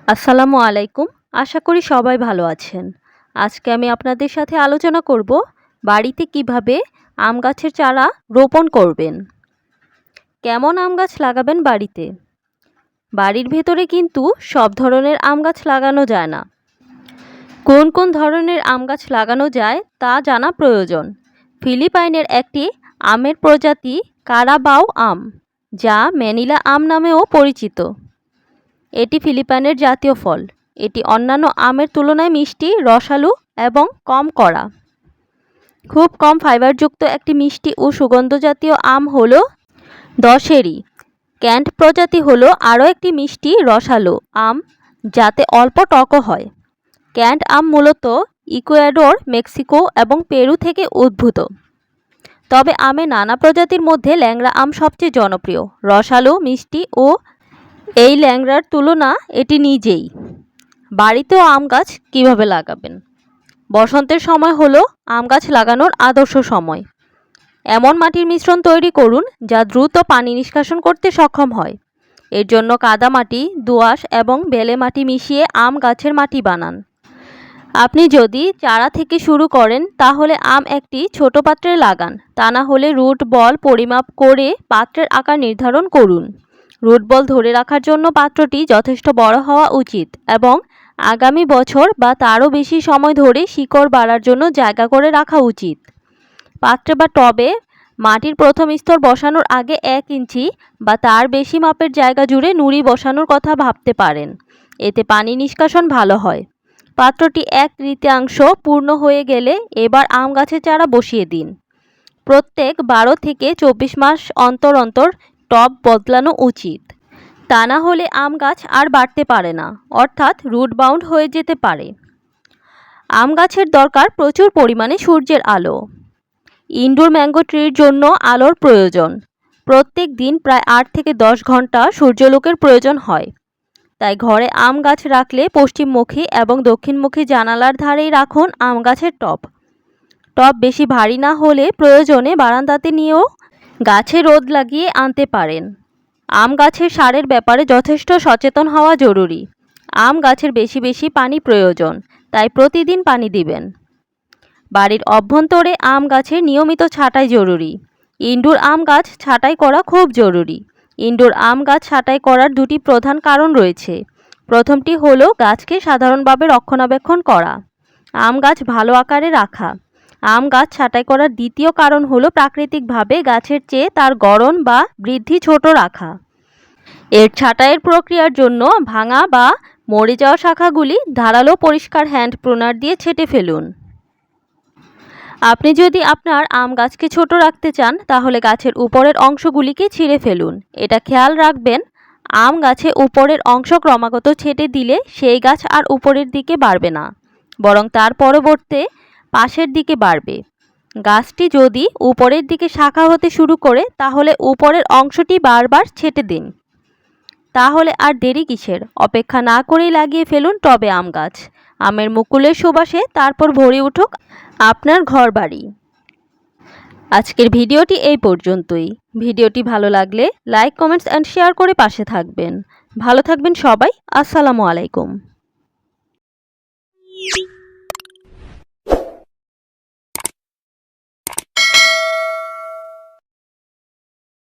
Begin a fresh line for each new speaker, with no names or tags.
আসসালামু আলাইকুম। আশা করি সবাই ভালো আছেন। আজকে আমি আপনাদের সাথে আলোচনা করব বাড়িতে কিভাবে আম গাছের চারা রোপণ করবেন। কেমন আম গাছ লাগাবেন বাড়িতে? বাড়ির ভেতরে কিন্তু সব ধরনের আম গাছ লাগানো যায় না। কোন কোন ধরনের আম গাছ লাগানো যায় তা জানা প্রয়োজন। ফিলিপাইনের একটি আমের প্রজাতি কারাবাও আম, যা ম্যানিলা আম নামেও পরিচিত। এটি ফিলিপাইনের জাতীয় ফল। এটি অন্যান্য আমের তুলনায় মিষ্টি, রসালো এবং কম কড়া। খুব কম ফাইবারযুক্ত একটি মিষ্টি ও সুগন্ধ জাতীয় আম হলো দশেরি। ক্যান্ট প্রজাতি হলো আরও একটি মিষ্টি রসালো আম, যাতে অল্প টকও হয়। ক্যান্ট আম মূলত ইকুয়েডর, মেক্সিকো এবং পেরু থেকে উদ্ভূত। তবে আমের নানা প্রজাতির মধ্যে ল্যাংড়া আম সবচেয়ে জনপ্রিয়, রসালো, মিষ্টি ও এই ল্যাংড়ার তুলনা এটি নিজেই। বাড়িতেও আম গাছ কীভাবে লাগাবেন? বসন্তের সময় হলো আম গাছ লাগানোর আদর্শ সময়। এমন মাটির মিশ্রণ তৈরি করুন যা দ্রুত পানি নিষ্কাশন করতে সক্ষম হয়। এর জন্য কাদা মাটি, দোআঁশ এবং বেলে মাটি মিশিয়ে আম গাছের মাটি বানান। আপনি যদি চারা থেকে শুরু করেন তাহলে আম একটি ছোট পাত্রে লাগান, তা না হলে রুট বল পরিমাপ করে পাত্রের আকার নির্ধারণ করুন। রুট বল ধরে রাখার জন্য পাত্রটি যথেষ্ট বড় হওয়া উচিত এবং আগামী বছর বা তারও বেশি সময় ধরে শিকড় বাড়ার জন্য জায়গা করে রাখা উচিত। পাত্রে বা টবে মাটির প্রথম স্তর বসানোর আগে 1 ইঞ্চি বা তার বেশি মাপের জায়গা জুড়ে নুড়ি বসানোর কথা ভাবতে পারেন। এতে পানি নিষ্কাশন ভালো হয়। পাত্রটি 1/3 পূর্ণ হয়ে গেলে এবার আম গাছের চারা বসিয়ে দিন। প্রত্যেক 12 থেকে 24 মাস অন্তর অন্তর টব বদলানো উচিত, তা না হলে আম গাছ আর বাড়তে পারে না, অর্থাৎ রুট বাউন্ড হয়ে যেতে পারে। আম গাছের দরকার প্রচুর পরিমাণে সূর্যের আলো। ইনডোর ম্যাঙ্গো ট্রির জন্য আলোর প্রয়োজন। প্রত্যেক দিন প্রায় 8 থেকে 10 ঘন্টা সূর্যালোকের প্রয়োজন হয়। তাই ঘরে আম গাছ রাখলে পশ্চিমমুখী এবং দক্ষিণমুখী জানালার ধারেই রাখুন আম গাছের টব। টব বেশি ভারী না হলে প্রয়োজনে বারান্দাতে নিয়েও গাছে রোদ লাগিয়ে আনতে পারেন। আম গাছের সারের ব্যাপারে যথেষ্ট সচেতন হওয়া জরুরি। আম গাছের বেশি বেশি পানি প্রয়োজন, তাই প্রতিদিন পানি দিবেন। বাড়ির অভ্যন্তরে আম গাছের নিয়মিত ছাঁটাই জরুরি। ইনডোর আম গাছ ছাঁটাই করা খুব জরুরি। ইনডোর আম গাছ ছাঁটাই করার দুটি প্রধান কারণ রয়েছে। প্রথমটি হলো গাছকে সাধারণভাবে রক্ষণাবেক্ষণ করা, আম গাছ ভালো আকারে রাখা। আম গাছ ছাঁটাই করার দ্বিতীয় কারণ হলো প্রাকৃতিকভাবে গাছের চেয়ে তার গড়ন বা বৃদ্ধি ছোট রাখা। এর ছাঁটাইয়ের প্রক্রিয়ার জন্য ভাঙা বা মরে যাওয়া শাখাগুলি ধারালো পরিষ্কার হ্যান্ড প্রুনার দিয়ে ছেঁটে ফেলুন। আপনি যদি আপনার আম গাছকে ছোট রাখতে চান তাহলে গাছের উপরের অংশগুলিকে ছিঁড়ে ফেলুন। এটা খেয়াল রাখবেন, আম গাছে উপরের অংশ ক্রমাগত ছেঁটে দিলে সেই গাছ আর উপরের দিকে বাড়বে না, বরং তার পরিবর্তে পাশের দিকে বাড়বে। গাছটি যদি উপরের দিকে শাখা হতে শুরু করে তাহলে উপরের অংশটি বারবার ছেঁটে দিন। তাহলে আর দেরি কিসের? অপেক্ষা না করেই লাগিয়ে ফেলুন টবে আম গাছ। আমের মুকুলের সুবাসে তারপর ভরে উঠুক আপনার ঘর বাড়ি। আজকের ভিডিওটি এই পর্যন্তই। ভিডিওটি ভালো লাগলে লাইক, কমেন্টস অ্যান্ড শেয়ার করে পাশে থাকবেন। ভালো থাকবেন সবাই। আসসালামু আলাইকুম।